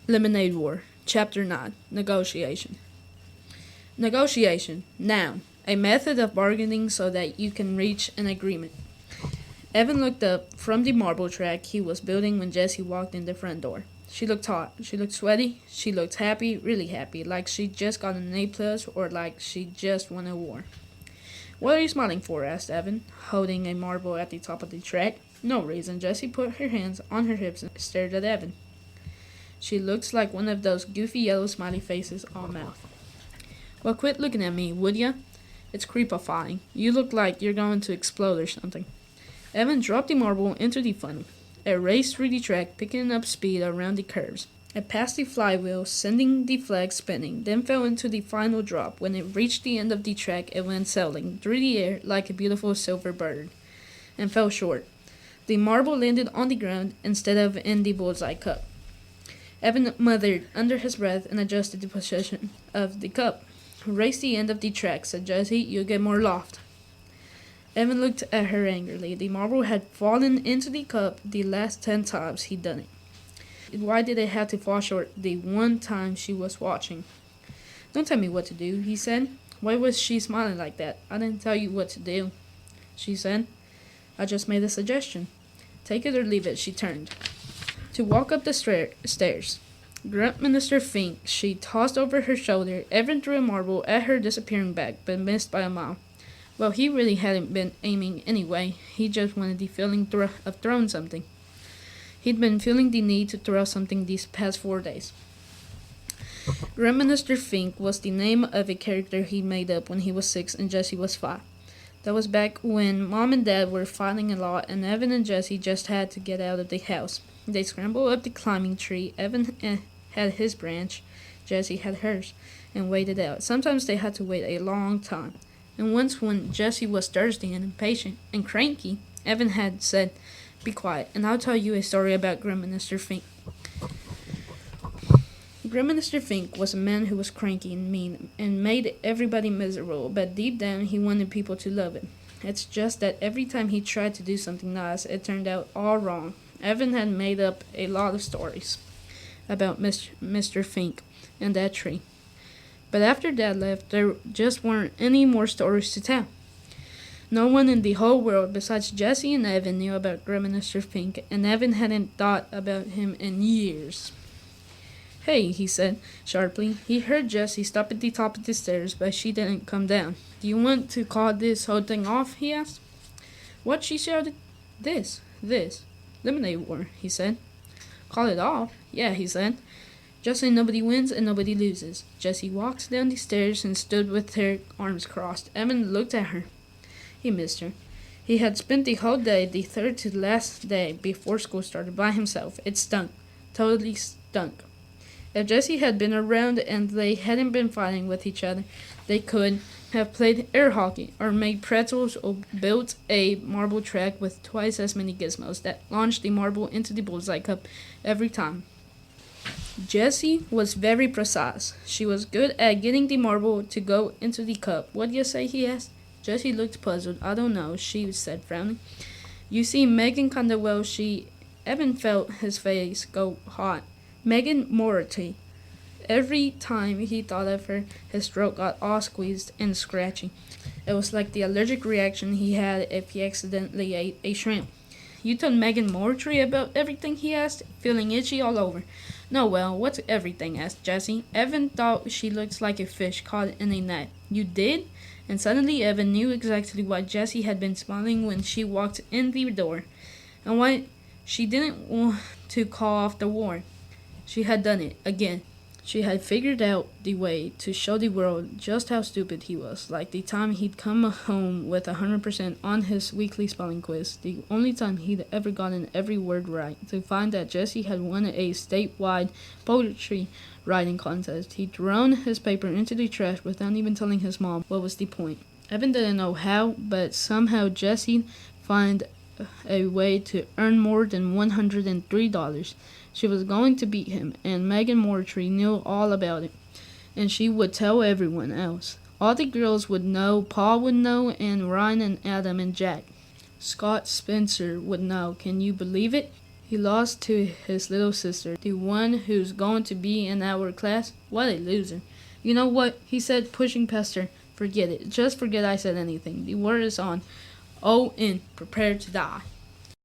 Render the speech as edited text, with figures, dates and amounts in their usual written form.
Lemonade War, Chapter 9, Negotiation. Negotiation, noun, a method of bargaining so that you can reach an agreement. Evan looked up from the marble track he was building when Jessie walked in the front door. She looked hot, she looked sweaty, she looked happy, really happy, like she just got an A+, or like she just won a war. "What are you smiling for?" asked Evan, holding a marble at the top of the track. "No reason." Jessie put her hands on her hips and stared at Evan. She looked like one of those goofy yellow smiley faces, all mouth. "Well, quit looking at me, would ya? It's creepifying. You look like you're going to explode or something." Evan dropped the marble into the funnel. It raced through the track, picking up speed around the curves. It passed the flywheel, sending the flag spinning, then fell into the final drop. When it reached the end of the track, it went sailing through the air like a beautiful silver bird, and fell short. The marble landed on the ground instead of in the bullseye cup. Evan muttered under his breath and adjusted the position of the cup. "Race the end of the track," said Jessie. "You'll get more loft." Evan looked at her angrily. The marble had fallen into the cup the last 10 times he'd done it. Why did it have to fall short the one time she was watching? "Don't tell me what to do," he said. Why was she smiling like that? "I didn't tell you what to do," she said. "I just made a suggestion." "Take it or leave it," she turned to walk up the stairs. Grunt Minister Fink, she tossed over her shoulder. Evan threw a marble at her disappearing back, but missed by a mile. Well, he really hadn't been aiming anyway. He just wanted the feeling of throwing something. He'd been feeling the need to throw something these past 4 days. Grunt Minister Fink was the name of a character he made up when he was 6 and Jessie was 5. That was back when Mom and Dad were fighting a lot and Evan and Jessie just had to get out of the house. They scrambled up the climbing tree. Evan had his branch, Jessie had hers, and waited out. Sometimes they had to wait a long time. And once when Jessie was thirsty and impatient and cranky, Evan had said, "Be quiet, and I'll tell you a story about Grim Minister Fink." Grim Minister Fink was a man who was cranky and mean and made everybody miserable, but deep down he wanted people to love him. It's just that every time he tried to do something nice, it turned out all wrong. Evan had made up a lot of stories about Mr. Fink and that tree. But after Dad left, there just weren't any more stories to tell. No one in the whole world besides Jessie and Evan knew about Grim Minister Fink, and Evan hadn't thought about him in years. "Hey," he said sharply. He heard Jessie stop at the top of the stairs, but she didn't come down. "Do you want to call this whole thing off?" he asked. "What?" she shouted. This. Lemonade War," he said. "Call it off?" "Yeah," he said. "Just say nobody wins and nobody loses." Jessie walked down the stairs and stood with her arms crossed. Evan looked at her. He missed her. He had spent the whole day, the third to last day before school started, by himself. It stunk. Totally stunk. If Jessie had been around and they hadn't been fighting with each other, they could have played air hockey, or made pretzels, or built a marble track with twice as many gizmos that launched the marble into the bullseye cup every time. Jessie was very precise. She was good at getting the marble to go into the cup. "What do you say?" he asked. Jessie looked puzzled. "I don't know," she said, frowning. "You see, Megan kinda well, Evan felt his face go hot. Megan Morty. Every time he thought of her, his throat got all squeezed and scratchy. It was like the allergic reaction he had if he accidentally ate a shrimp. "You told Megan Morty about everything?" he asked, feeling itchy all over. "No, well, what's everything?" asked Jessie. "Evan thought she looked like a fish caught in a net." "You did?" And suddenly Evan knew exactly why Jessie had been smiling when she walked in the door, and why she didn't want to call off the war. She had done it again. She had figured out the way to show the world just how stupid he was, like the time he'd come home with 100% on his weekly spelling quiz, the only time he'd ever gotten every word right, to find that Jessie had won a statewide poetry writing contest. He'd thrown his paper into the trash without even telling his mom. What was the point? Evan didn't know how, but somehow Jessie found a way to earn more than $103. She was going to beat him, and Megan Mortree knew all about it, and she would tell everyone else. All the girls would know, Paul would know, and Ryan and Adam and Jack. Scott Spencer would know. Can you believe it? He lost to his little sister, the one who's going to be in our class. What a loser. You know what? He said, pushing past her. Forget it. Just forget I said anything. The word is on. Oh, and prepare to die.